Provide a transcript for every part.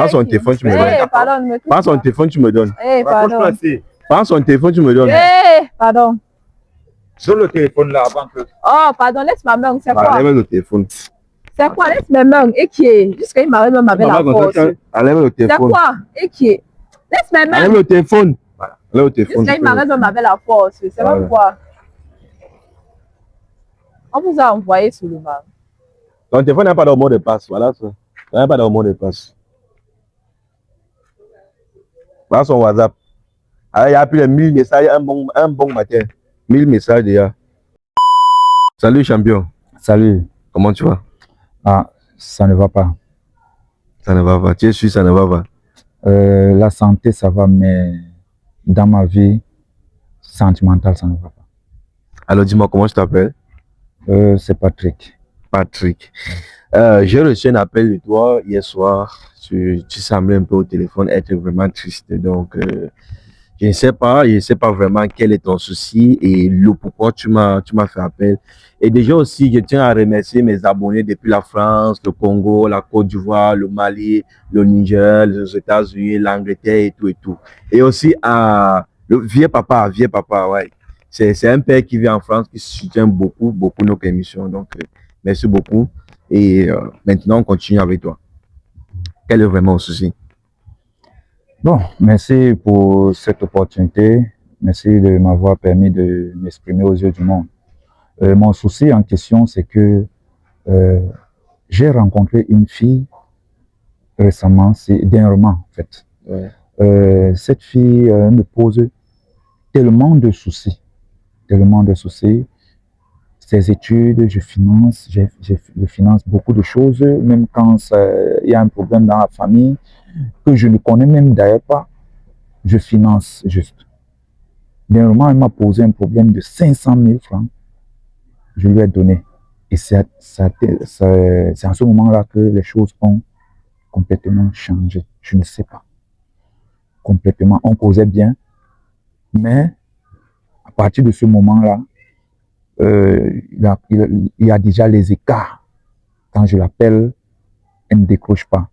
Prends son téléphone, tu me donnes. Pardon, Prends son téléphone, tu me donnes. Pardon. Prends son téléphone, tu me donnes. Pardon. Sur le téléphone là avant que. Oh, pardon, laisse ma main, c'est quoi? Enlève le téléphone. C'est quoi? Laisse mes mains. Et qui est? Jusqu'à il m'arrive même avec la force. Enlève le téléphone. C'est quoi? Et qui est? Laisse mes mains. Enlève le téléphone. Voilà. Enlève le téléphone. Jusqu'à il m'arrive même avec la force. C'est même quoi? On vous a envoyé sur le mal. Ton téléphone n'a pas de mot de passe. Voilà ça. Il n'a pas de mot de passe. Voilà son WhatsApp. Ah, il y a plus de 1000 messages un bon matin. 1000 messages déjà. Salut champion. Salut. Comment tu vas? Ah, ça ne va pas. Ça ne va pas. Tu es sûr, ça ne va pas? La santé, ça va, mais dans ma vie sentimentale, ça ne va pas. Alors dis-moi, comment je t'appelle? C'est Patrick. Patrick. J'ai reçu un appel de toi hier soir. Tu semblais un peu au téléphone être vraiment triste. Donc, je ne sais pas vraiment quel est ton souci et pourquoi tu m'as fait appel. Et déjà aussi, je tiens à remercier mes abonnés depuis la France, le Congo, la Côte d'Ivoire, le Mali, le Niger, les États-Unis, l'Angleterre et tout et tout. Et aussi à le vieux papa, ouais. C'est un père qui vit en France, qui soutient beaucoup notre émission. Donc, merci beaucoup. Et maintenant, on continue avec toi. Quel est vraiment le souci? Bon, merci pour cette opportunité. Merci de m'avoir permis de m'exprimer aux yeux du monde. Mon souci en question, c'est que j'ai rencontré une fille récemment, dernièrement en fait. Ouais. Cette fille me pose tellement de soucis. Ses études, je finance beaucoup de choses, même quand il y a un problème dans la famille, que je ne connais même d'ailleurs pas, je finance juste. Dernièrement, elle m'a posé un problème de 500 000 francs. Je lui ai donné. Et c'est en ce moment-là que les choses ont complètement changé. Je ne sais pas. Complètement. On causait bien. Mais à partir de ce moment-là, il y a déjà les écarts. Quand je l'appelle, elle ne décroche pas.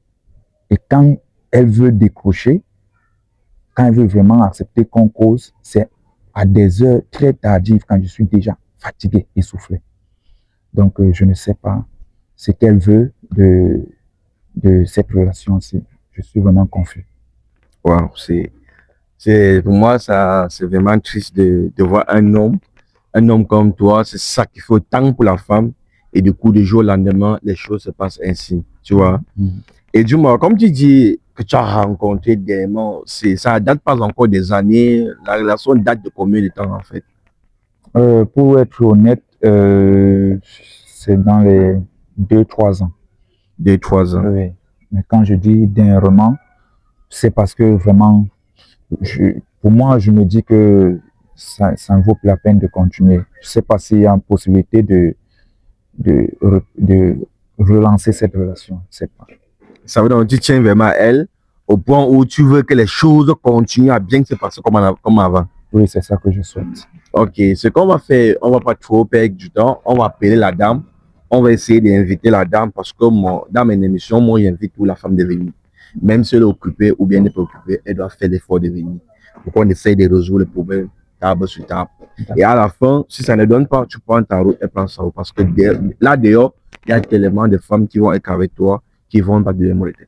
Et quand elle veut décrocher, quand elle veut vraiment accepter qu'on cause, c'est à des heures très tardives quand je suis déjà fatigué, essoufflé. Donc, je ne sais pas ce qu'elle veut de cette relation-ci. Je suis vraiment confus. Wow, pour moi, c'est vraiment triste de voir un homme comme toi. C'est ça qu'il faut tant pour la femme. Et du coup, du jour au lendemain, les choses se passent ainsi, tu vois. Et dis-moi, comme tu dis que tu as rencontré dernièrement, ça date pas encore des années. La relation date de combien de temps en fait? Pour être honnête, c'est dans les 2-3 ans. 2-3 ans. Oui. Mais quand je dis dernièrement, c'est parce que vraiment, pour moi, je me dis que ça ne vaut plus la peine de continuer. Je ne sais pas s'il y a une possibilité de relancer cette relation. Je sais pas. Ça veut dire que tu tiens vraiment à elle au point où tu veux que les choses continuent à bien se passer comme avant. Oui, c'est ça que je souhaite. Ok, ce qu'on va faire, on va pas trop perdre du temps. On va appeler la dame. On va essayer d'inviter la dame parce que dans mes émissions, moi, j'invite toute la femme de venir. Même si elle est occupée ou bien elle n'est pas occupée, elle doit faire l'effort de venir. Donc, on essaye de résoudre le problème table sur table. Et à la fin, si ça ne donne pas, tu prends ta route et prends sa route. Parce que là, dehors, il y a tellement de femmes qui vont être avec toi, qui vont pas de les molester.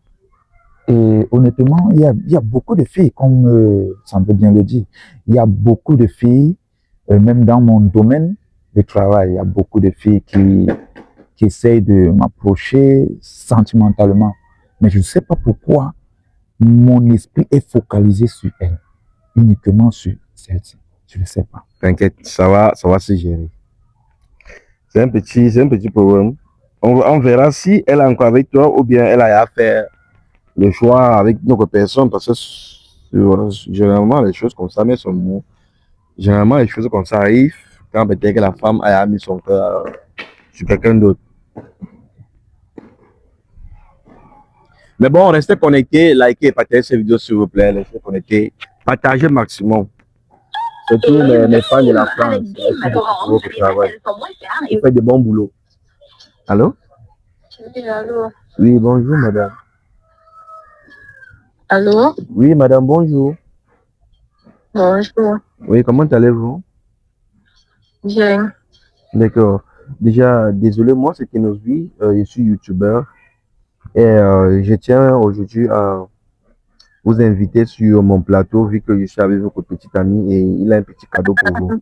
Et honnêtement, il y a beaucoup de filles, comme ça veut bien le dire. Il y a beaucoup de filles, même dans mon domaine de travail, il y a beaucoup de filles qui essayent de m'approcher sentimentalement. Mais je ne sais pas pourquoi mon esprit est focalisé sur elle, uniquement sur celle-ci. Je ne sais pas. T'inquiète, ça va se gérer. C'est un petit problème. On verra si elle est encore avec toi ou bien elle a à faire le choix avec notre personne parce que généralement les choses comme ça, mais généralement les choses comme ça arrivent quand peut-être que la femme a mis son cœur sur quelqu'un d'autre. Mais bon, restez connectés, likez et partagez cette vidéo s'il vous plaît, restez connectés, partagez maximum. Surtout les fans de la France. Ils font de bons boulots. Allô? Oui, allô. Oui, bonjour madame. Allô? Oui, madame, bonjour. Bonjour. Oui, comment allez-vous? Bien. D'accord. Déjà, désolé, moi, c'est Kenosvi. Je suis youtubeur et je tiens aujourd'hui à vous inviter sur mon plateau vu que je suis avec votre petit ami et il a un petit cadeau pour vous.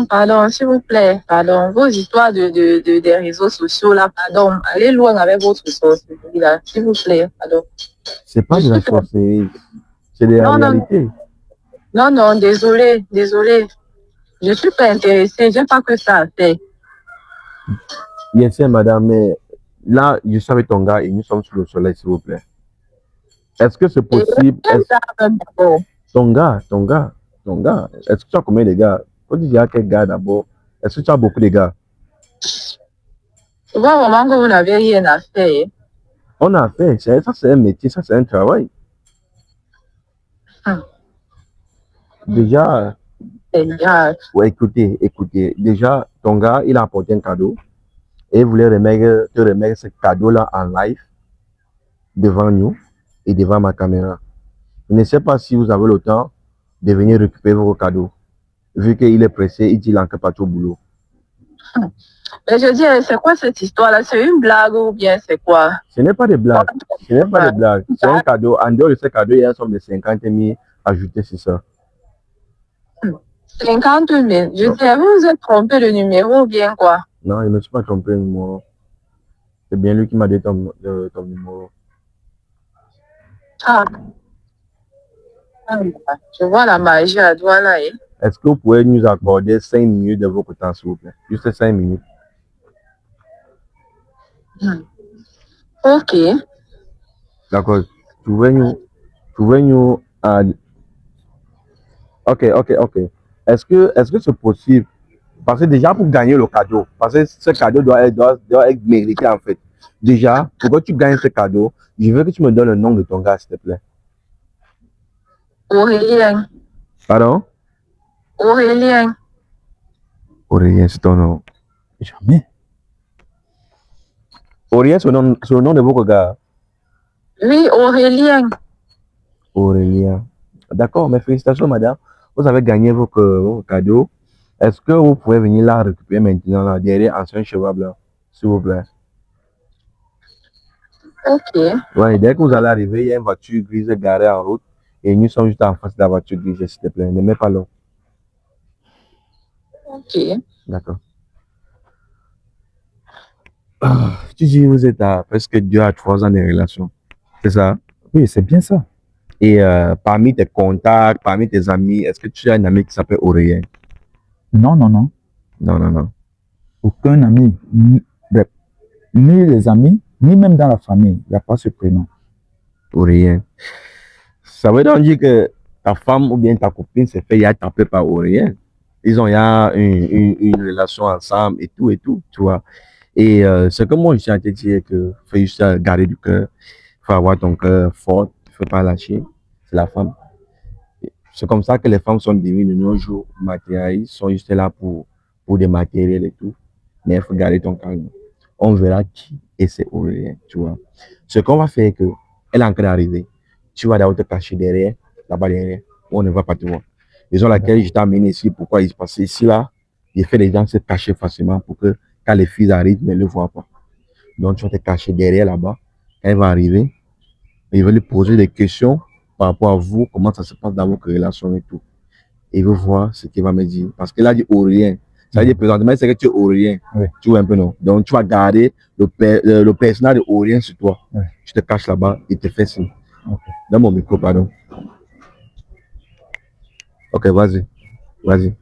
Pardon, s'il vous plaît. Pardon. Vos histoires des réseaux sociaux, là, pardon. Allez loin avec votre sorcellerie, là. S'il vous plaît. Pardon. C'est pas Je de la suis pas... sorcellerie, c'est de la Non, non, réalité. non, non, désolé. Je suis pas intéressée. J'ai pas que ça à faire. Bien sûr, madame, mais là, je suis avec ton gars et nous sommes sous le soleil, s'il vous plaît. Est-ce que c'est Et possible? quel Est-ce ça d'abord? ton gars, est-ce que tu as combien de gars? Faut dire quel gars d'abord. Est-ce que tu as beaucoup de gars? Je vois vraiment que vous n'avez rien à faire. On a fait, ça c'est un métier, ça c'est un travail. Hum, Déjà, C'est grave. ouais, écoutez, déjà, ton gars, il a apporté un cadeau et il voulait te remettre ce cadeau-là en live devant nous et devant ma caméra. Je ne sais pas si vous avez le temps de venir récupérer vos cadeaux. Vu qu'il est pressé, il dit qu'il n'entre pas au boulot. Mais je dis, c'est quoi cette histoire-là? C'est une blague ou bien c'est quoi? Ce n'est pas des blagues. Ce n'est pas des blagues. C'est un cadeau. En dehors de ce cadeau, il y a une somme de 50 000 ajoutée sur ça. 50 000. Je dis, vous vous êtes trompé de numéro ou bien quoi? Non, il ne me suis pas trompé de numéro. C'est bien lui qui m'a donné ton numéro. Ah, je vois la magie à toi là. Hein. Est-ce que vous pouvez nous accorder 5 minutes de votre temps, s'il vous plaît? Juste 5 minutes. Ok. D'accord. Pouvez-nous. Ok. Est-ce que c'est possible? Parce que déjà, pour gagner le cadeau, parce que ce cadeau doit être mérité en fait. Déjà, pour que tu gagnes ce cadeau, je veux que tu me donnes le nom de ton gars, s'il te plaît. Aurélien. Pardon? Aurélien. Aurélien, c'est ton nom. Jamais. Aurélien, c'est le nom de votre gars. Oui, Aurélien. Aurélien. D'accord, mais félicitations, madame. Vous avez gagné vos cadeaux. Est-ce que vous pouvez venir là récupérer maintenant, là, derrière ancien cheval blanc, s'il vous plaît? Ok. Ouais, dès que vous allez arriver, il y a une voiture grise garée en route et nous sommes juste en face de la voiture grise, s'il te plaît. Ne mets pas l'eau. Ok. D'accord. Tu dis que vous êtes à presque 2 à 3 ans de relation. C'est ça? Oui, c'est bien ça. Et parmi tes contacts, parmi tes amis, est-ce que tu as un ami qui s'appelle Aurélien? Non, non, non. Non. Aucun ami, ni les amis, ni même dans la famille, il n'y a pas ce prénom. Aurélien. Ça veut donc dire que ta femme ou bien ta copine s'est fait y a tapé par Aurélien. Ils ont y a une relation ensemble et tout, tu vois. Et ce que moi je tiens à te dire que faut juste garder du cœur, faut avoir ton cœur fort, faut pas lâcher. C'est la femme. C'est comme ça que les femmes sont devenues de nos jours matérialistes, sont juste là pour des matériels et tout. Mais il faut garder ton calme. On verra qui est c'est Aurélien, tu vois. Ce qu'on va faire, que elle est en train d'arriver. Tu vas d'abord te cacher derrière, là-bas derrière, on ne va pas te voir. Raison laquelle je t'ai amené ici, pourquoi il se passe ici, là, j'ai fait les gens se cacher facilement pour que quand les filles arrivent, ne le voient pas. Donc tu vas te cacher derrière là-bas. Quand elle va arriver, il va lui poser des questions par rapport à vous, comment ça se passe dans votre relation et tout. Et il veut voir ce qu'il va me dire. Parce qu'il a dit Aurélien. Ça veut dire présentement, c'est que tu es Aurélien. Oui. Tu vois un peu, non? Donc tu vas garder le personnage de Aurélien sur toi. Oui. Tu te caches là-bas, il te fait signe. Ok. Dans mon micro, pardon. Ok, vas-y. Vas-y.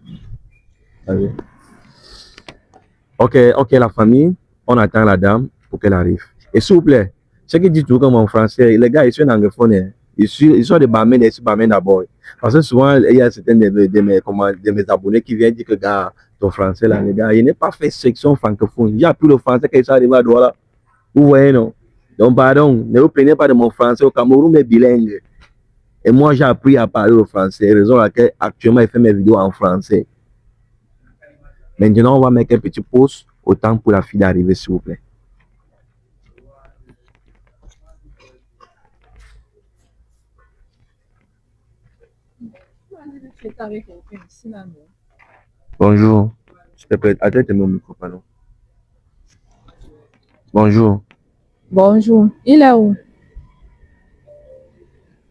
Ok, la famille, on attend la dame pour qu'elle arrive. Et s'il vous plaît, ce qui dit tout comme en français, les gars, ils sont anglophones. Hein. Ils sont des barmen, des barmen d'abord. Parce que souvent, il y a certains de mes abonnés qui viennent dire que, gars, ton français là, les gars, il n'est pas fait section francophone. Il y a plus le français qui sont arrivés à droit là. Vous voyez, non? Donc, pardon, ne vous plaignez pas de mon français. Au Cameroun, mais bilingue. Et moi, j'ai appris à parler le français, raison pour laquelle actuellement, je fais mes vidéos en français. Maintenant, on va mettre un petit pause au temps pour la fille d'arriver, s'il vous plaît. tu étais avec quelqu'un ici, là, non? Bonjour. S'il te plaît, attends, mon micro, pardon. Bonjour. Bonjour, il est où?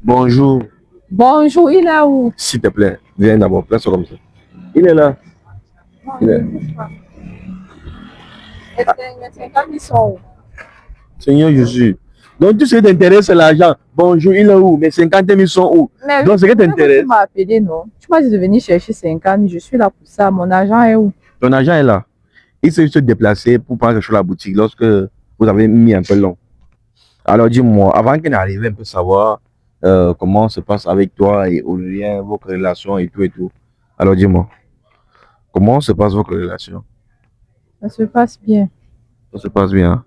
Bonjour. Bonjour, il est où? S'il te plaît, viens d'abord, place comme ça. Il est là. Il est. Les 50 000 sont où? Seigneur Jésus. Donc, tout ce qui t'intéresse, c'est l'argent. Bonjour, il est où? Mes 50 000 sont où? Mais Donc, ce qui tu t'intéresse, m'as appelé, non? Tu m'as dit de venir chercher 50 000, je suis là pour ça. Mon argent est où? ton argent est là. Il s'est juste déplacé pour prendre quelque chose à la boutique lorsque vous avez mis un peu long. Alors, dis-moi, avant qu'il n'arrive, un peu savoir comment se passe avec toi et Aurélien, vos relations et tout et tout. Alors, dis-moi, comment se passe votre relation? Ça se passe bien. Ça se passe bien.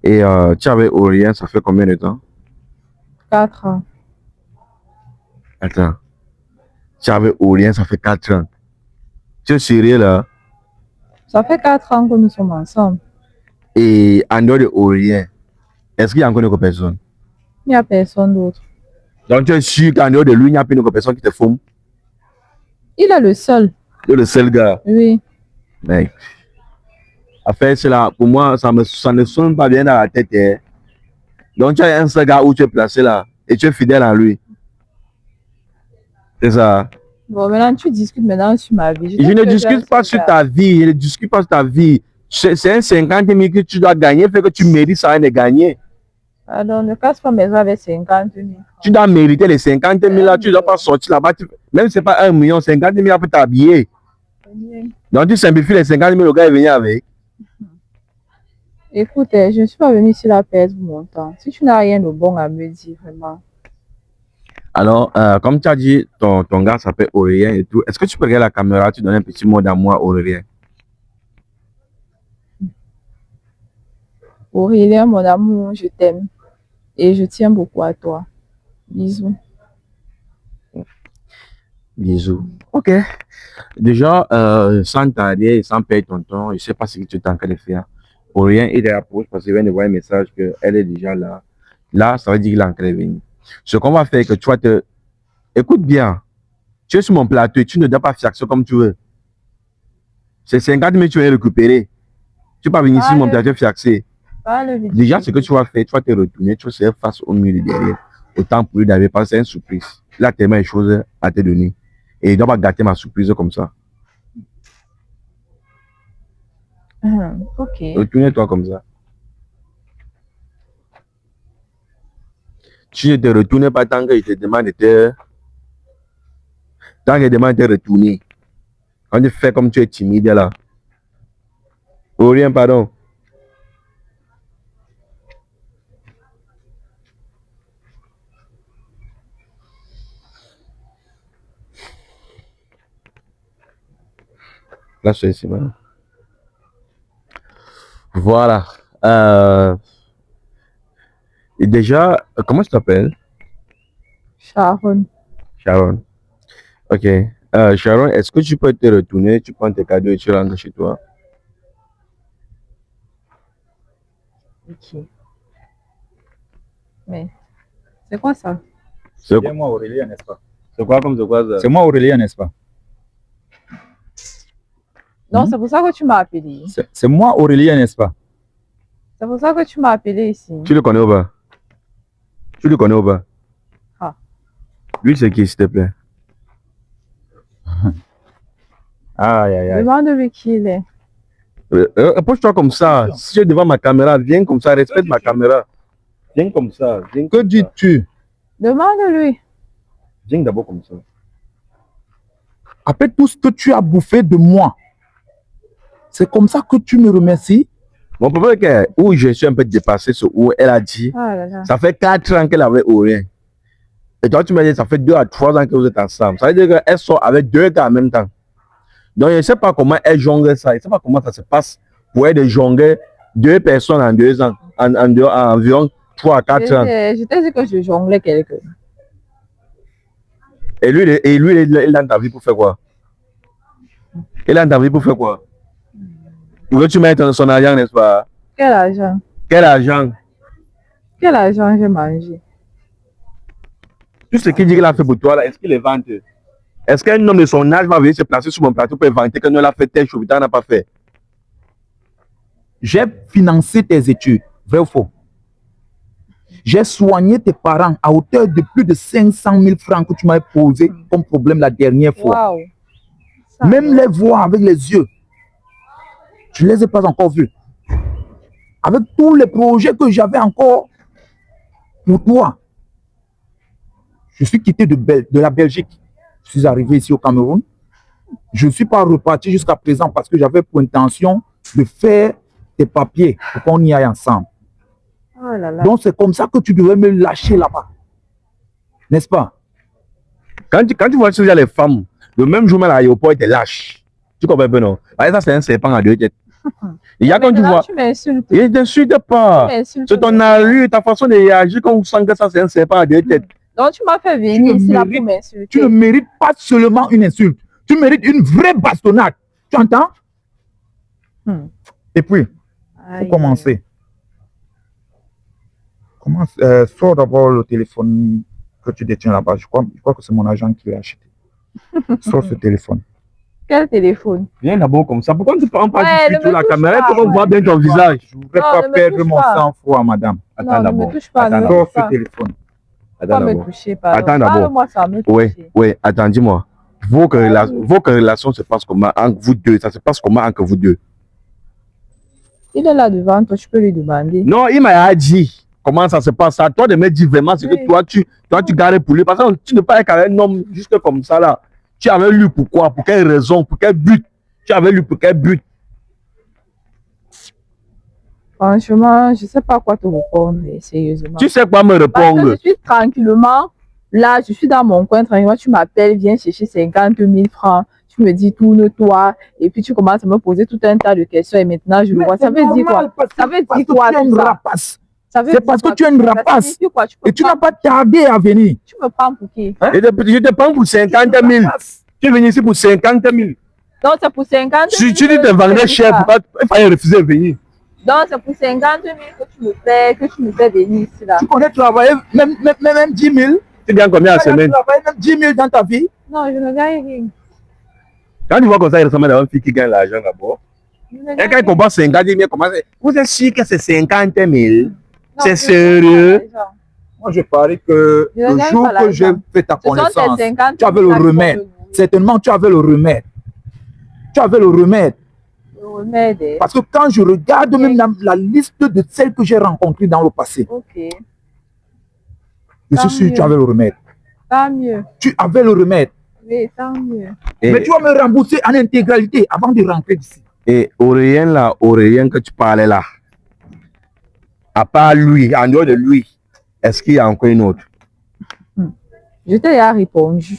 Et tu es avec Aurélien, ça fait combien de temps? 4 ans. Attends. Tu es avec Aurélien, ça fait 4 ans. Tu es sérieux là? Ça fait 4 ans que nous sommes ensemble. Et en dehors de Aurélien, est-ce qu'il y a encore une autre personne? Il n'y a personne d'autre. Donc tu es sûr qu'en dehors de lui, il n'y a plus une autre personne qui te fume? Il est le seul. Tu es le seul gars. Oui. Mec. Affaire, c'est là, pour moi, ça ne sonne pas bien dans la tête. Hein. Donc tu as un seul gars où tu es placé là et tu es fidèle à lui. C'est ça. Bon, maintenant tu discutes maintenant sur ma vie. Je ne discute pas sur ta vie. Je ne discute pas sur ta vie. C'est un 50 000 que tu dois gagner, fait que tu mérites ça de gagner. Alors, ne casse pas mes oeufs avec 50 000. Tu dois mériter les 50 000 là, tu ne dois pas sortir là-bas. Même si ce n'est pas 1 million, 50 000 pour t'habiller. Donc tu simplifies les 50 000, le gars est venu avec. Écoute, je ne suis pas venue ici là perdre mon temps. Si tu n'as rien de bon à me dire, vraiment. Alors, comme tu as dit, ton gars s'appelle Aurélien et tout. Est-ce que tu peux regarder la caméra, tu donnes un petit mot d'amour à Aurélien? Aurélien, mon amour, je t'aime. Et je tiens beaucoup à toi. Bisous. Bisous. Ok. Déjà, sans tarder et sans perdre ton temps, je ne sais pas ce que tu es en train de faire. Aurélien, il est approche parce qu'il vient de voir un message qu'elle est déjà là. Là, ça veut dire qu'il est en train de venir. Ce qu'on va faire, que tu vas te... Écoute bien. Tu es sur mon plateau et tu ne dois pas faire ça comme tu veux. C'est 50 000 que tu vas récupérer. Tu ne peux pas venir sur mon plateau fiaxer. Déjà, ce que tu vas faire, tu vas te retourner, tu vas se faire face au mur de derrière. Autant pour lui d'aller passer une surprise. Il a tellement de choses à te donner. Et il ne doit pas gâter ma surprise comme ça. Ok. Retourne-toi comme ça. Tu ne te retournes pas tant qu'il te demande de te... Tant qu'il demande de te retourner. Quand tu fais comme tu es timide là. Oh, rien, pardon. Là, c'est ici, maintenant. Voilà. Et déjà, comment tu t'appelles? Sharon. Sharon. Ok. Sharon, est-ce que tu peux te retourner, tu prends tes cadeaux et tu rentres chez toi? Ok. Mais, c'est quoi ça? C'est C'est moi Aurélien, n'est-ce pas? quoi comme c'est quoi ça? C'est moi Aurélien, n'est-ce pas? Non, c'est pour ça que tu m'as appelé. C'est moi Aurélien, n'est-ce pas? C'est pour ça que tu m'as appelé ici. Tu le connais ou pas? Tu le connais ou pas? Ah. Lui, c'est qui, s'il te plaît? Aïe, aïe, aïe. Demande-lui qui il est. Approche-toi comme ça. Si tu es devant ma caméra, viens comme ça, respecte ma caméra. Viens comme ça. Viens Que comme ça. dis-tu? Demande-lui. Viens d'abord comme ça. Après tout ce que tu as bouffé de moi, c'est comme ça que tu me remercies? Mon problème est que où je suis un peu dépassé sur où elle a dit, Ah là là. ça fait 4 ans qu'elle avait Aurélien. Et toi, tu m'as dit, ça fait 2 à 3 ans que vous êtes ensemble. Ça veut dire qu'elle sort avec 2 gars en même temps. Donc, je ne sais pas comment elle jongle ça. Je ne sais pas comment ça se passe pour elle de jongler 2 personnes en 2 ans, en environ 3 à 4 ans. Je t'ai dit que je jonglais quelqu'un. Et lui, il est dans ta vie pour faire quoi? Il est dans ta vie pour faire quoi? Pour que tu mettes son argent, n'est-ce pas? Quel argent? Quel argent? Quel argent j'ai mangé? Tout ce qu'il dit qu'il a fait pour toi, là, est-ce qu'il est vente? Est-ce Est-ce qu'un homme de son âge va venir se placer sur mon plateau pour inventer que nous l'a fait tel chose, n'a pas fait? J'ai financé tes études, vrai ou faux? J'ai soigné tes parents à hauteur de plus de 500 000 francs que tu m'avais posé comme problème la dernière fois. Waouh. Même les voir avec les yeux, je ne les ai pas encore vus. Avec tous les projets que j'avais encore pour toi, je suis quitté de la Belgique. Je suis arrivé ici au Cameroun. Je ne suis pas reparti jusqu'à présent parce que j'avais pour intention de faire tes papiers pour qu'on y aille ensemble. Oh là là. Donc c'est comme ça que tu devais me lâcher là-bas. N'est-ce pas? Quand tu vois sur les femmes, le même jour, même à l'aéroport, ils te lâchent. Tu comprends pas, non? Ça, c'est un serpent à deux têtes. Il y a quand tu vois. Tu m'insultes. Il ne t'insulte pas. C'est ton allure, ta façon de réagir quand on sent que ça, c'est un serpent à deux têtes. Donc tu m'as fait venir ici là pour m'insulter. Tu ne mérites pas seulement une insulte. Tu mérites une vraie bastonnade. Tu entends? Et puis, pour commencer, sors d'abord le téléphone que tu détiens là-bas. Je crois que c'est mon agent qui l'a acheté. Sors ce téléphone. Quel téléphone? Viens d'abord comme ça. Pourquoi tu ne prends pas du tout la caméra pas, pour qu'on voit bien ton visage? Je ne voudrais pas perdre mon sang-froid, madame. Attends d'abord. Ne me touche pas. Sors ce téléphone. Pas me toucher, pardon. Attends d'abord. Moi, ça me touche. Oui, attends, dis-moi. Vos relations se passent comment entre vous deux? Ça se passe comment entre vous deux? Il est là devant toi, je peux lui demander. Non, il m'a dit comment ça se passe. À toi de me dire vraiment ce que toi tu gardes pour lui. Parce que tu ne parles qu'à un homme juste comme ça là. Tu avais lu pourquoi? Pour quelle raison? Pour quel but? Tu avais lu pour quel but? Franchement, je ne sais pas quoi te répondre, sérieusement. Tu sais quoi me répondre? Parce que je suis tranquillement, là, je suis dans mon coin, tranquillement, tu m'appelles, viens chercher 50 000 francs, tu me dis tourne-toi, et puis tu commences à me poser tout un tas de questions, et maintenant je le vois. Ça veut dire quoi? Ça veut dire quoi? Tu es une rapace. C'est parce que tu es une rapace. Et tu n'as pas tardé à venir. Tu me prends pour qui? Je te prends pour 50 000. Tu es venu ici pour 50 000. Donc c'est pour 50 000. Si tu dis que tu vendrais cher, pourquoi il fallait refuser de venir? Donc c'est pour 50 000 que tu me fais venir ici là. Tu connais travailler même 10 000. Tu gagnes combien à la semaine? Tu travailles même 10 000 dans ta vie. Non, je ne gagne rien. Quand tu vois comme ça, il ressemble à une fille qui gagne l'argent d'abord. Et quand il comprend 50 000, vous êtes sûr que c'est 50 000? C'est sérieux? Moi, je parie que le jour que j'ai fait ta connaissance, tu avais le remède. Certainement, tu avais le remède. Tu avais le remède. Parce que quand je regarde même la liste de celles que j'ai rencontrées dans le passé, je suis sûr que tu avais le remède. Tant mieux. Tu avais le remède. Oui, tant mieux. Mais tu vas me rembourser en intégralité avant de rentrer d'ici. Et Aurélien que tu parlais là, à part lui, en dehors de lui, est-ce qu'il y a encore une autre? Je t'ai déjà répondu.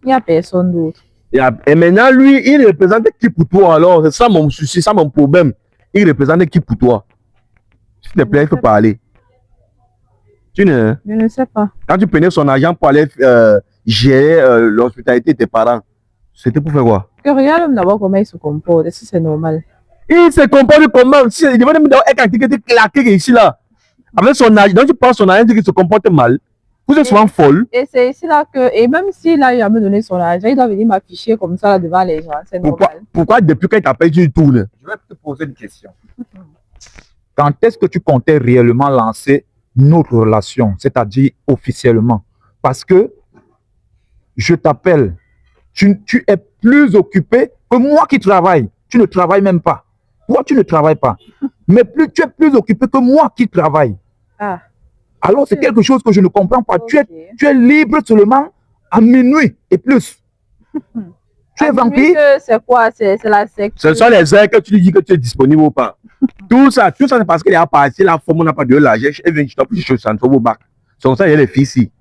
Il n'y a personne d'autre. Et maintenant, lui, il représente qui pour toi alors? C'est ça mon souci, ça mon problème. Il représente qui pour toi? S'il te plaît, il faut parler. Je ne sais pas. Quand tu prenais son argent pour aller gérer l'hospitalité de tes parents, c'était pour faire quoi? Que regarde d'abord comment il se comporte. Est-ce que c'est normal? Il se comporte comment? Il devait me être claqué ici là. Avec son argent, donc tu penses son argent qu'il se comporte mal. Vous êtes souvent folle. Et c'est ici là que, et même s'il a jamais donné son argent, il doit venir m'afficher comme ça là devant les gens. C'est normal. Pourquoi depuis qu'il t'appelle, tu tournes? Je vais te poser une question. Quand est-ce que tu comptais réellement lancer notre relation, c'est-à-dire officiellement? Parce que je t'appelle, tu es plus occupé que moi qui travaille. Tu ne travailles même pas. Toi, tu ne travailles pas. Mais tu es plus occupé que moi qui travaille. Ah. Alors, c'est quelque chose que je ne comprends pas. Okay. Tu es libre seulement à minuit et plus. Tu es vampire. C'est quoi? C'est la secte. Ce sont les heures que tu lui dis que tu es disponible ou pas. Tout ça c'est parce qu'il est à partir, la forme, on n'a pas de l'argent. Elle vient, je t'en prie, je suis au au bac. C'est comme ça, il y a les filles ici.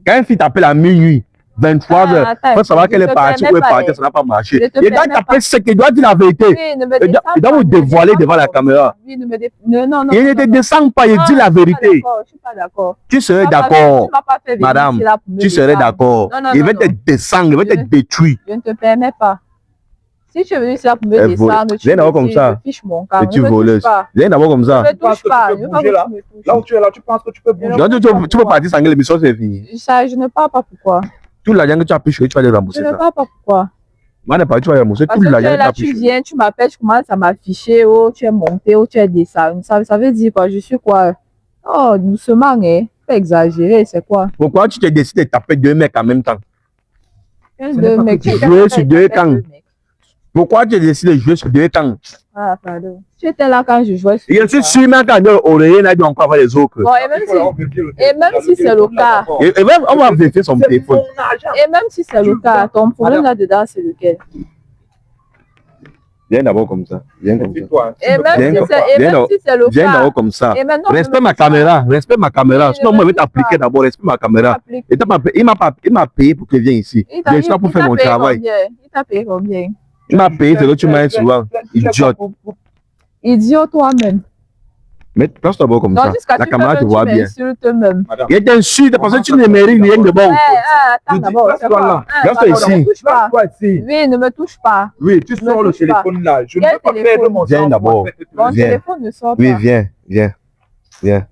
Quand une fille t'appelle à minuit, 23 heures, il faut savoir qu'elle est partie ou est partie, ça n'a pas marché. Et quand tu appelles, c'est qu'il doit dire la vérité. Il doit vous dévoiler devant la caméra. Oui, non. Il ne te descend pas, il dit la vérité. Je suis pas d'accord. Tu serais d'accord, madame. Tu serais d'accord. Il va te descendre, il va te détruire. Je ne te permets pas. Si tu es venu ici là pour me descendre, tu me fiches mon camp. Tu voleuse. Viens d'abord comme ça. Ne me touche pas. Là où tu es là, tu penses que tu peux bouger. Tu peux partir sans que l'émission c'est fini. Ça, je ne parle pas pourquoi. Tout l'argent que tu as pris, chérie, tu vas les Je rembourser ne ça. sais pas pourquoi. Moi, n'est pas, tu vas les rembourser Parce tout que tu l'argent es que tu là, as pris. tu chérie. viens, tu m'appelles, tu commences à m'afficher, oh, tu es monté, oh, tu es descendu. Ça veut dire quoi? Je suis quoi? Oh, doucement, hein. Pas exagéré, c'est quoi? Pourquoi tu t'es décidé de taper 2 mecs en même temps? Quel Ce deux n'est pas mecs? que tu étais jouais là sur quand deux il t'appelle camps. deux mecs. Pourquoi tu as décidé de jouer sur 2 camps? Ah, pardon. Tu étais là quand je jouais sur Et je suis sûr, même quand on n'a dit encore avoir les autres. Bon, et même si c'est le cas, Et même, on va vérifier son téléphone. et même si c'est le cas, ton problème là-dedans, c'est lequel? Viens d'abord comme ça. Viens comme ça. Et même Viens si comme- c'est viens le Viens cas, d'abord comme ça. et maintenant, Respecte ne me ma touche pas. caméra. Respecte ma caméra. Oui, Sinon, ne moi, je me vais touche t'appliquer pas. d'abord. Respecte ma caméra. Applique. Et il m'a payé pour que je vienne ici. Il t'a Je suis là pour il faire t'a mon payé travail. combien? Il t'a payé combien? Il m'a payé, c'est que tu m'as souvent. Idiote. Idiot toi-même. Mais place d'abord comme Donc ça. jusqu'à La tu caméra te peux voit tu bien. m'insultes même. Il t'insulte parce que tu ne mérites rien de bon. Attends d'abord. c'est quoi? Reste Pardon, ici. Ne me touche pas. ici. Oui, ne me touche pas. Oui, tu Ne me sors le touche pas. téléphone là. Je ne Quel peux pas téléphone? perdre mon Viens temps. d'abord. Mon Viens. téléphone ne sort Oui, pas. viens. Viens.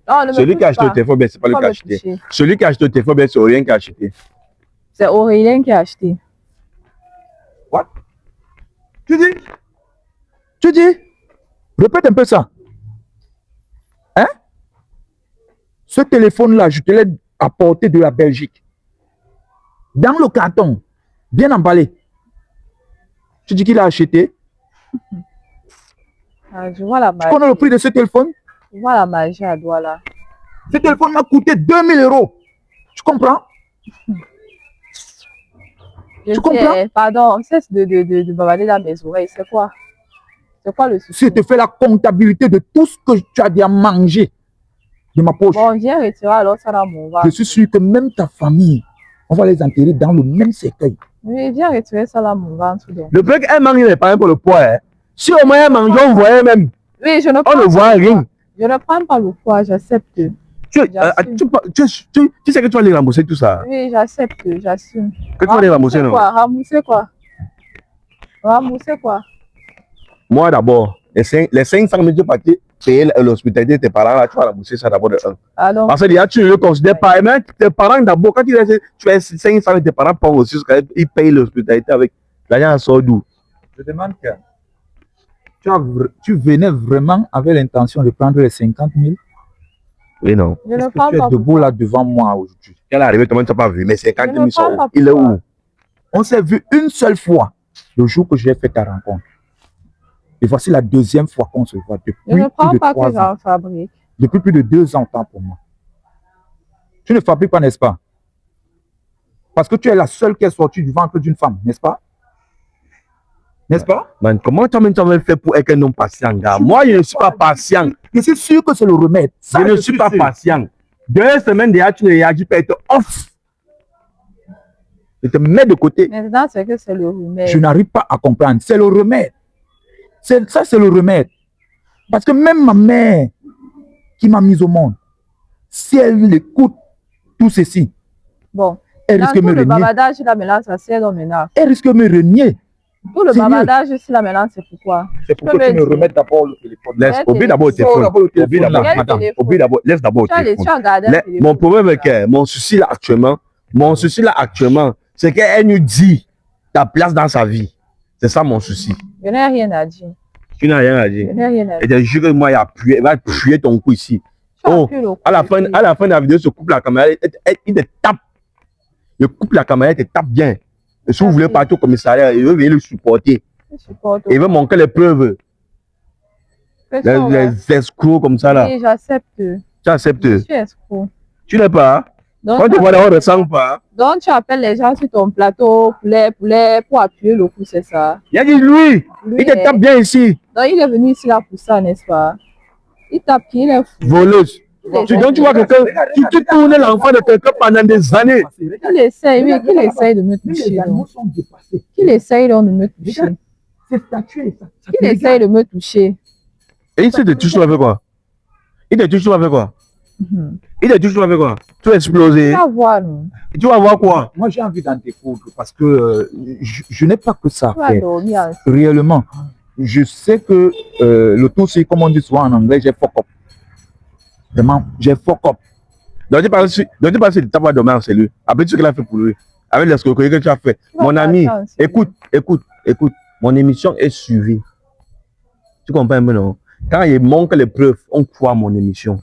Non, ne me Celui qui a touche acheté le pas. téléphone, c'est pas lui Faut qui a me acheté. toucher. Celui qui a acheté le téléphone, c'est rien qui a acheté. C'est Aurélien qui a acheté. Tu dis Répète un peu ça. Hein? Ce téléphone-là, je te l'ai apporté de la Belgique. Dans le carton, bien emballé. Tu dis qu'il a acheté. Ah, je vois la Tu magie. connais le prix de ce téléphone? Je vois la magie à Douala. Ce téléphone m'a coûté 2000 €. Tu comprends? Je Tu comprends? sais, pardon, cesse de bavarder dans mes oreilles. C'est quoi? C'est quoi le souci? Je te fais la comptabilité de tout ce que tu as déjà mangé de ma poche. Bon, viens retirer alors ça dans mon ventre. Je suis sûr que même ta famille, on va les enterrer dans le même cercueil. Oui, viens retirer ça dans mon ventre. Donc. Le fait qu'elle mange, il n'est pas pour le poids. Hein. Si au moins elle mange, on voyait même. Oui, je ne On prends ne pas voit le rien. poids. Je ne prends pas le poids, j'accepte. Tu J'assume. sais que tu vas les rembourser tout ça. Oui, j'accepte, j'assume. Que tu vas les rembourser, non? Rembourser quoi? Rembourser quoi? Moi d'abord, les 500 000 tu partis payer l'hospitalité de tes parents, là, tu vas rembourser ça d'abord de 1. Ah non. Parce que déjà, tu ne le considères pas. Et même tes parents d'abord, quand tu as 500 000, tes parents payent aussi, ils payent l'hospitalité avec l'argent sort d'où? Je demande que tu venais vraiment avec l'intention de prendre les 50 000. Oui, non. Je ne Est-ce prends que tu pas. es debout là devant moi aujourd'hui? Elle est arrivée, toi, tu n'as pas vu, mais 50 Je 000 ne sont prends où? pas Il est pourquoi. où? On s'est vu une seule fois le jour que j'ai fait ta rencontre. Et voici la deuxième fois qu'on se voit depuis Je ne plus prends de pas 3 que ans. j'en fabrique. Depuis plus de 2 ans, tant pour moi. Tu ne fabriques pas, n'est-ce pas? Parce que tu es la seule qui est sortie du ventre d'une femme, n'est-ce pas? N'est-ce pas? Man, comment tu as fait pour être un homme patient, gars? Moi, je ne suis pas patient. Je suis sûr que c'est le remède. Ça, Je ne suis pas sûr. patient. 2 semaines déjà, tu ne réagis pas, être off. Je te mets de côté. Maintenant, c'est que c'est le remède. Je n'arrive pas à comprendre. C'est le remède. Ça, c'est le remède. Parce que même ma mère qui m'a mis au monde, si elle écoute tout ceci, Bon. elle Dans risque de tout me le renier. bavardage, là, maintenant, ça sert donc maintenant. Elle risque de me renier. Tout le Sérieux? bavardage, ici, là, maintenant, c'est pourquoi? C'est pour peux que tu me me dire. remettes d'abord le téléphone. Laisse, Quel oublie d'abord le téléphone? téléphone. D'abord le téléphone, Oublie d'abord, Quel madame. téléphone? Oublie d'abord, laisse d'abord le Tu as téléphone. regardé un téléphone. Mon problème est que mon souci là actuellement, c'est qu'elle nous dit ta place dans sa vie. C'est ça mon souci. Je n'ai rien à dire. Tu n'as rien à Je dire. n'ai rien à Et dire. te jure que moi, il va puer ton cou ici. Tu as Oh, pu le à la couper. fin de la vidéo, se coupe la caméra, il te tape. Il coupe la caméra, il te tape bien. Et si vous voulez partir au commissariat, il veut venir le supporter. Je supporte. Il veut montrer les preuves. Fais ça, ouais. Les escrocs comme ça là. Oui, j'accepte. Tu acceptes. Je suis escroc. Tu n'es pas. Quand tu vois d'abord, ne sens pas. Donc, tu appelles les gens sur ton plateau, poulet, pour appuyer le coup, c'est ça. Il a dit lui, Lui, il te tape bien ici. Donc, il est venu ici là pour ça, n'est-ce pas? Il tape qui, il est fou. Voleuse. Donc tu vois quelqu'un, tu tournes l'enfant de quelqu'un pendant des années. Qu'il essaye, oui, qu'il essaye de me toucher. Donc. sont dépassés. Qu'il essaye donc de me toucher. C'est statué. Qu'il essaye de me toucher. Et il te touche avec quoi? Il te touche avec quoi? Mhm. Il te touche avec quoi? Tu vas exploser. Tu vas voir, non? Tu vas voir quoi? Moi, j'ai envie d'en découdre parce que je n'ai pas que ça Tu à vas faire. dormir. Réellement, je sais que le tout, c'est comme on dit souvent en anglais, j'ai fuck up. Vraiment, j'ai fuck up. Donc tu penses que tu vas dormir en cellule. Après tout ce qu'il a fait pour lui. avec l'escroquerie que tu as fait. Mon ami, écoute. Mon émission est suivie. Tu comprends un peu, non? Quand il manque les preuves, on croit mon émission.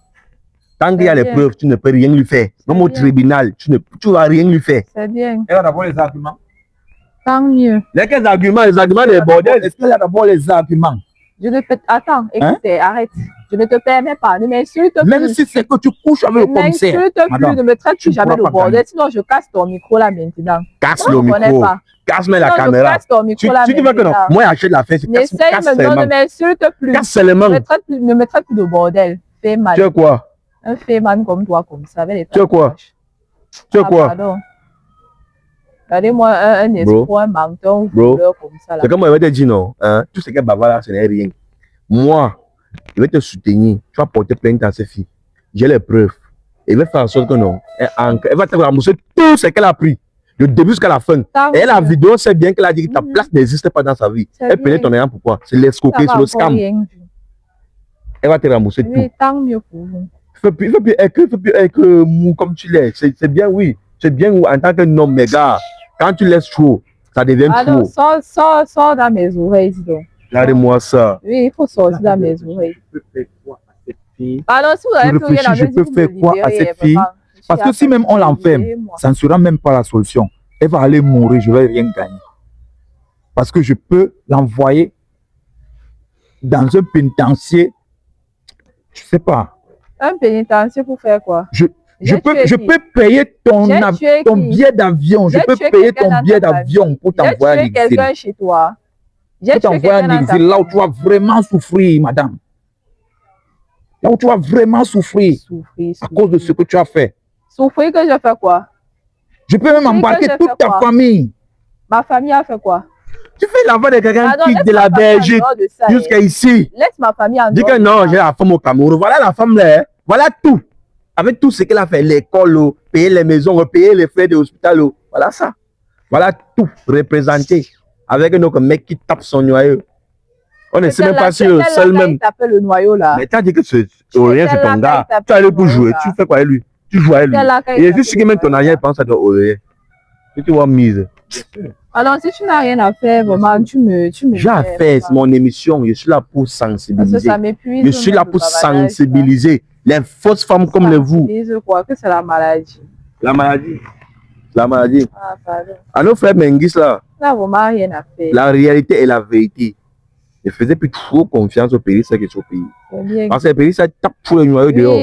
Tant qu'il y a les preuves, tu ne peux rien lui faire. Même au tribunal, tu ne vas rien lui faire. C'est bien. Elle a d'abord les arguments. Tant mieux. Les arguments des bordels. Est-ce qu'elle a d'abord les arguments? Je ne peux... Attends, écoutez, arrête. Je ne te permets pas. Ne m'insulte plus. Même si c'est que tu couches avec le commissaire. Ne m'insulte plus, ne me traite plus jamais de bordel. Sinon, je casse ton micro là maintenant. Casse le micro. Casse-moi la caméra. Casse ton micro là. Tu dis que non. Moi, j'achète la fête. N'essaye maintenant, ne m'insulte plus. Casse seulement. Ne me traite plus de bordel. Fais mal. Tu es quoi? Un fait man comme toi, comme ça. Tu es quoi? Tu es quoi? Pardon. Regardez-moi un espoir, un menton, un voleur comme ça. C'est comme moi, je vais te dire non. Hein? Tout ce qu'elle bavard là, ce n'est rien. Moi, je vais te soutenir. Tu vas porter plainte à ces filles. J'ai les preuves. Et je vais faire en sorte que non. Elle va te rembourser tout ce qu'elle a pris. Du début jusqu'à la fin. Et la vidéo sait bien qu'elle a dit que ta place n'existe pas dans sa vie. Elle prenait ton argent pourquoi? C'est l'escroquerie, c'est le scam. Elle va te rembourser tout. Oui, tant mieux pour vous. Il ne faut plus être mou comme tu l'es. C'est bien, oui. C'est bien en tant qu'un homme, mais gars, quand tu laisses trop, ça devient trop. Sors dans mes oreilles, dis donc. Regardez-moi ça. Oui, il faut sortir dans mes oreilles. Je peux faire quoi à cette fille? Alors, si vous avez plus rien à dire, je peux faire quoi à cette fille? Parce que si même on l'enferme, ça ne sera même pas la solution. Elle va aller mourir, je ne vais rien gagner. Parce que je peux l'envoyer dans un pénitencier. Je ne sais pas. Un pénitencier pour faire quoi? Je peux payer ton billet d'avion. Je peux payer ton billet d'avion pour t'envoyer à l'exil. Quelqu'un chez toi. Pour t'envoyer en exil là où tu vas vraiment souffrir, madame. Là où tu vas vraiment souffrir. À cause de ce que tu as fait. Souffrir que je fais quoi? Je peux même embarquer toute ta famille. Ma famille a fait quoi? Tu fais l'envoi de quelqu'un qui de la Belgique jusqu'à ici. Laisse ma famille en dehors. Dis que non, j'ai la femme au Cameroun. Voilà la femme là. Voilà tout. Avec tout ce qu'elle a fait, l'école, payer les maisons, payer les frais de l'hôpital. Voilà ça. Voilà tout représenté. Avec un mec qui tape son noyau. On ne sait même pas si seul même. Il t'appelle le noyau là. Mais tu as dit que Aurélien c'est ton gars. Tu es allé pour jouer. Tu fais quoi avec lui? Tu joues avec lui. Et je suis que même ton argent, il pense à toi Aurélien. Tu vois mise. Alors, si tu n'as rien à faire, vraiment, tu me j'ai à faire, c'est mon émission. Je suis là pour sensibiliser. Ça m'épuise. Je suis là pour sensibiliser les fausses femmes comme les vous. Je crois que c'est la maladie. La maladie. La maladie. Ah, pardon. À nos frères Menguis là. Là, vraiment rien à faire. La réalité est la vérité. Je faisais plus trop confiance au pays, c'est que c'est au pays. Parce que le pays, ça tape tous les noyaux dehors.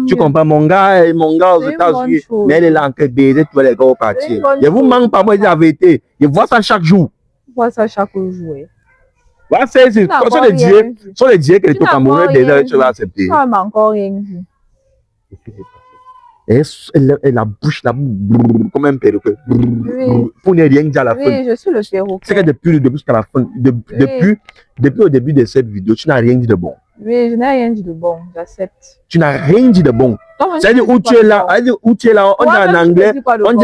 Tu comprends, mon gars aux États-Unis, mais elle est là en train de baiser tous les gars au parti. Je vous manque pas, moi, de la vérité. Je vois ça chaque jour. Je vois ça chaque jour. Voilà, c'est sur les dieux que les Camerounais, déjà, tu vas accepter. Ça m'a encore rien vu. Et la bouche, comme un perroquet. Pour ne rien dire à la fin. Oui, je suis le perroquet. C'est que depuis le début jusqu'à la fin, depuis au début de cette vidéo, tu n'as rien dit de bon. Oui, je n'ai rien dit de bon, j'accepte. Tu n'as rien dit de bon. C'est-à-dire où tu es là, on dit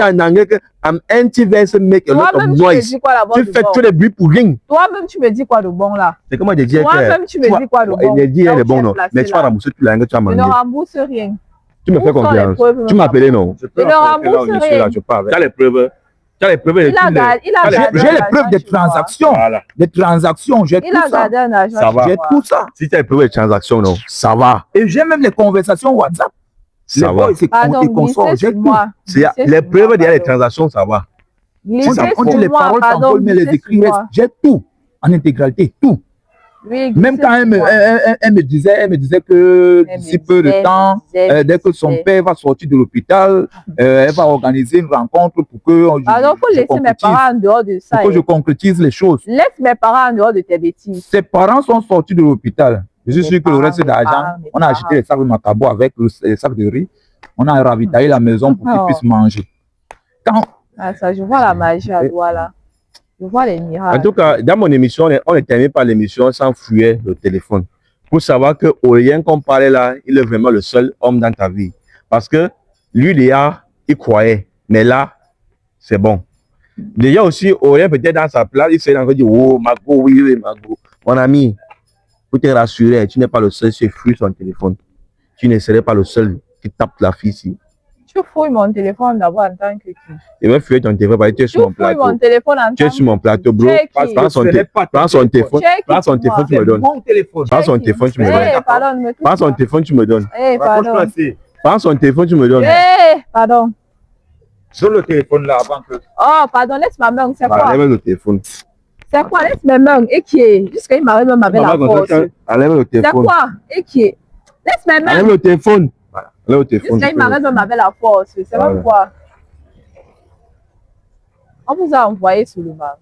en anglais que I'm anti-verse make a lot of noise. Tu fais tous les bruits pour rien. Toi-même, tu me dis quoi de bon là? C'est comment je dis que toi-même, tu me dis quoi de bon? Il dit elle est bon, non. Mais tu vas rembourser tout l'argent que tu as mangé. Je ne rembourse rien. Tu me fais confiance. Tu m'as appelé, non? Je ne rembourse rien. Tu as les preuves. Tu as les preuves. J'ai les preuves des transactions. Des transactions, j'ai tout ça. Ça va. J'ai tout ça. Si tu as les preuves des transactions, non, ça va. Et j'ai même les conversations WhatsApp. Ça va. J'ai tout. Les preuves derrière les transactions, ça va. On dit les paroles s'envolent, mais les écrits restent. J'ai tout. En intégralité, tout. Oui, même quand elle me disait que d'ici peu de temps, dès que son père va sortir de l'hôpital, elle va organiser une rencontre pour que alors, il faut laisser mes parents en dehors de ça. Pour que je concrétise les choses. Laisse mes parents en dehors de tes bêtises. Ses parents sont sortis de l'hôpital. Je suis sûr que le reste d'argent, on a acheté les sacs de macabo avec les sacs de riz. On a ravitaillé la maison pour qu'ils puissent manger. Ça, je vois la magie à toi là. Je vois les miracles. En tout cas, dans mon émission, on est terminé par l'émission sans fouiller le téléphone. Pour savoir que Aurélien qu'on parlait là, il est vraiment le seul homme dans ta vie. Parce que lui, déjà, il croyait. Mais là, c'est bon. Déjà aussi, Aurélien peut-être dans sa place, il s'est encore dit, oh, Mago, oui, Mago. Mon ami, pour te rassurer, tu n'es pas le seul qui fouille son téléphone. Tu ne serais pas le seul qui tape la fille ici. Tu fouilles mon téléphone d'abord en tant que qui? Il va fuir ton téléphone parce que tu es Tu sur mon fouilles plateau. mon téléphone en tant que Tu es sur mon plateau, bro. Tu es qui? Prends son téléphone. Prends son téléphone. Prends son téléphone, tu me donnes. Mon téléphone. Prends son téléphone, tu me donnes. Eh, pardon, ne me touche Prends son pas. téléphone, tu me donnes. Eh, pardon. Prends son téléphone, tu me donnes. Eh, pardon. Sur le téléphone là avant que. Oh, pardon, laisse ma main, c'est quoi? Enlève le téléphone. C'est quoi? Laisse mes mains. Et qui est? Jusqu'à il m'arrive même avec la force. Enlève le C'est téléphone. quoi? Et qui est? Laisse mes Enlève mains. le téléphone. Enlève le téléphone. Jusqu'à il m'arrive même avec la force. C'est Voilà. même quoi? On vous a envoyé sur le mal.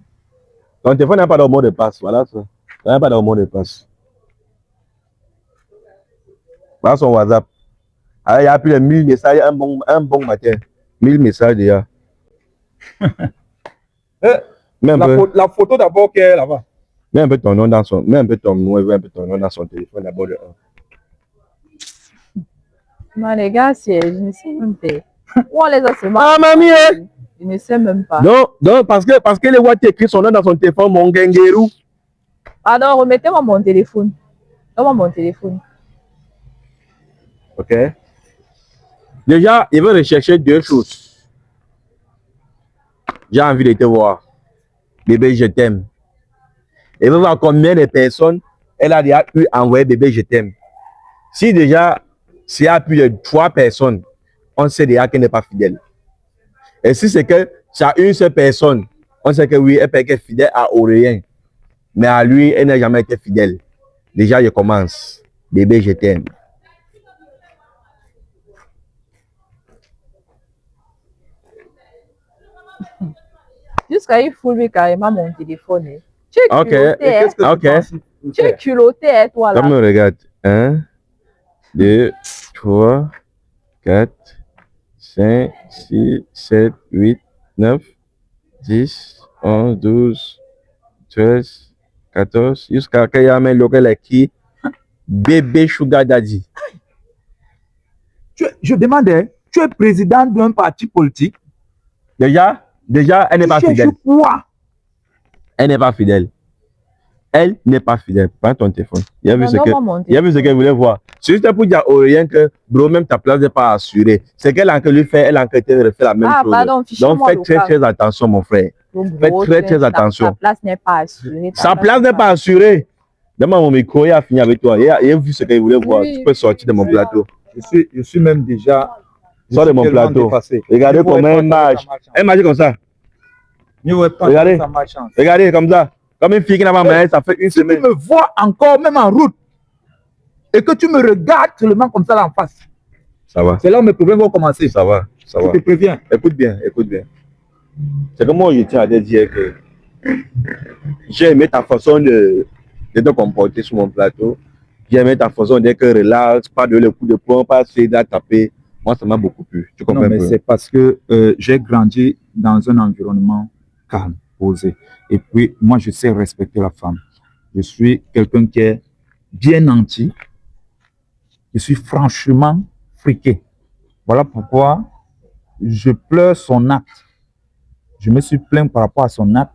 Ton téléphone n'a pas de mot de passe. Voilà ça. Il n'a pas de mot de passe. Prends son WhatsApp. Ah, il y a plus de 1000 messages un bon matin. 1000 messages déjà. Mets un peu, La photo d'abord qui est là-bas. mets un peu ton nom dans son. Mets un peu ton nom, un peu ton nom dans son téléphone d'abord de un. Non, les gars, je ne sais même pas. Où on les a seulement. Ah, mamie, hein? Je ne sais même pas. Non, parce que les voix écrit son nom dans son téléphone, mon ganguerou. Pardon, remettez-moi mon téléphone. Donne-moi mon téléphone. Ok. Déjà, il veut rechercher deux choses. J'ai envie de te voir. Bébé, je t'aime. Il veut voir combien de personnes elle a déjà pu envoyer bébé, je t'aime. Si déjà, s'il y a plus de 3 personnes, on sait déjà qu'elle n'est pas fidèle. Et si c'est que c'est une seule personne, on sait que oui, elle peut être fidèle à Aurélien. Mais à lui, elle n'a jamais été fidèle. Déjà, je commence. Bébé, je t'aime. Jusqu'à il faut lui carrément mon téléphone. Hein. Tu es Ok, culotté, hein. ok. Tu es culotté, hein, toi là. Comme on regarde. 1, 2, 3, 4, 5, 6, 7, 8, 9, 10, 11, 12, 13, 14, jusqu'à qu'il y a un local qui bébé Sugar Daddy. Je demandais, tu es président d'un parti politique. Déjà, elle n'est pas Tu cherches fidèle. quoi? Elle n'est pas fidèle. Elle n'est pas fidèle. Prends ton téléphone. Il y a vu ce qu'elle voulait voir. C'est juste pour dire au rien que, bro, même ta place n'est pas assurée. C'est qu'elle a encore lui fait, elle a encore refait la même chose. Pardon, donc, fais très attention, mon frère. Faites très attention. Sa place n'est pas assurée. Sa place n'est pas assurée. Demande mon micro, il a fini avec toi. Il a vu ce qu'il voulait voir. Tu peux sortir de mon plateau. Je suis même déjà. Sors de mon plateau. Regardez comment elle marche. Elle marche comme ça. Regardez. Regardez comme ça. Comme une fille qui n'a pas marié, ça fait une semaine. Si tu me vois encore, même en route, et que tu me regardes seulement comme ça là en face, ça va. C'est là où mes problèmes vont commencer. Ça va. Ça va. Je te préviens. Écoute bien, écoute bien. C'est que moi, je tiens à te dire que j'ai aimé ta façon de te comporter sur mon plateau. J'ai aimé ta façon d'être relax, pas de le coup de poing, pas essayer de taper. Moi, ça m'a beaucoup plu. Tu comprends? Non, mais c'est parce que j'ai grandi dans un environnement calme, posé. Et puis, moi, je sais respecter la femme. Je suis quelqu'un qui est bien nanti. Je suis franchement friqué. Voilà pourquoi je pleure son acte. Je me suis plaint par rapport à son acte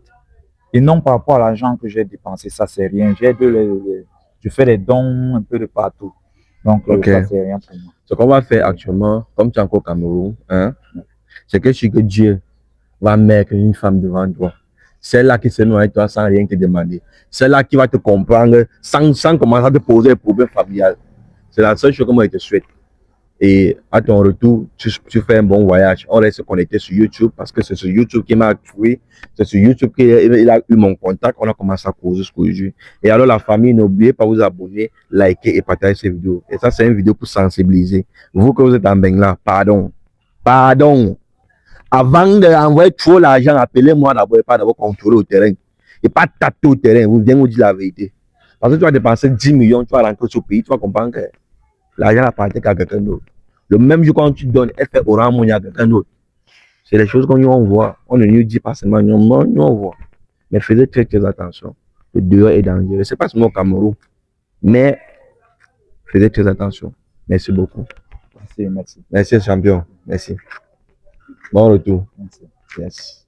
et non par rapport à l'argent que j'ai dépensé. Ça, c'est rien. Je fais des dons un peu de partout. Donc, ça, c'est rien pour moi. Ce qu'on va faire actuellement, comme tu es encore au Cameroun, hein, c'est que si que Dieu va mettre une femme devant toi, celle-là qui se noie avec toi sans rien te demander, celle-là qui va te comprendre sans commencer à te poser des problèmes familiales. C'est la seule chose que moi je te souhaite. Et à ton retour, tu fais un bon voyage. On reste connecté sur YouTube parce que c'est sur YouTube qui m'a trouvé. C'est sur YouTube qu'il a eu mon contact. On a commencé à causer aujourd'hui. Et alors la famille, n'oubliez pas de vous abonner, liker et partager ces vidéos. Et ça, c'est une vidéo pour sensibiliser. Vous que vous êtes en Bengla, pardon. Avant d'envoyer trop l'argent, appelez-moi d'abord, pas d'abord contrôler au terrain. Et pas taper au terrain. Vous venez vous dire la vérité. Parce que tu vas dépenser 10 millions, tu vas rentrer sur le pays, tu vas comprendre que l'argent appartient à quelqu'un d'autre. Le même jour quand tu donnes, elle fait Orange Money à quelqu'un d'autre. C'est les choses qu'on voit. On ne nous dit pas seulement, on voit. Mais faites très très attention. Le dehors est dangereux. C'est pas seulement au Cameroun. Mais faites très attention. Merci beaucoup. Merci, merci. Merci champion. Merci. Bon retour. Merci. Yes.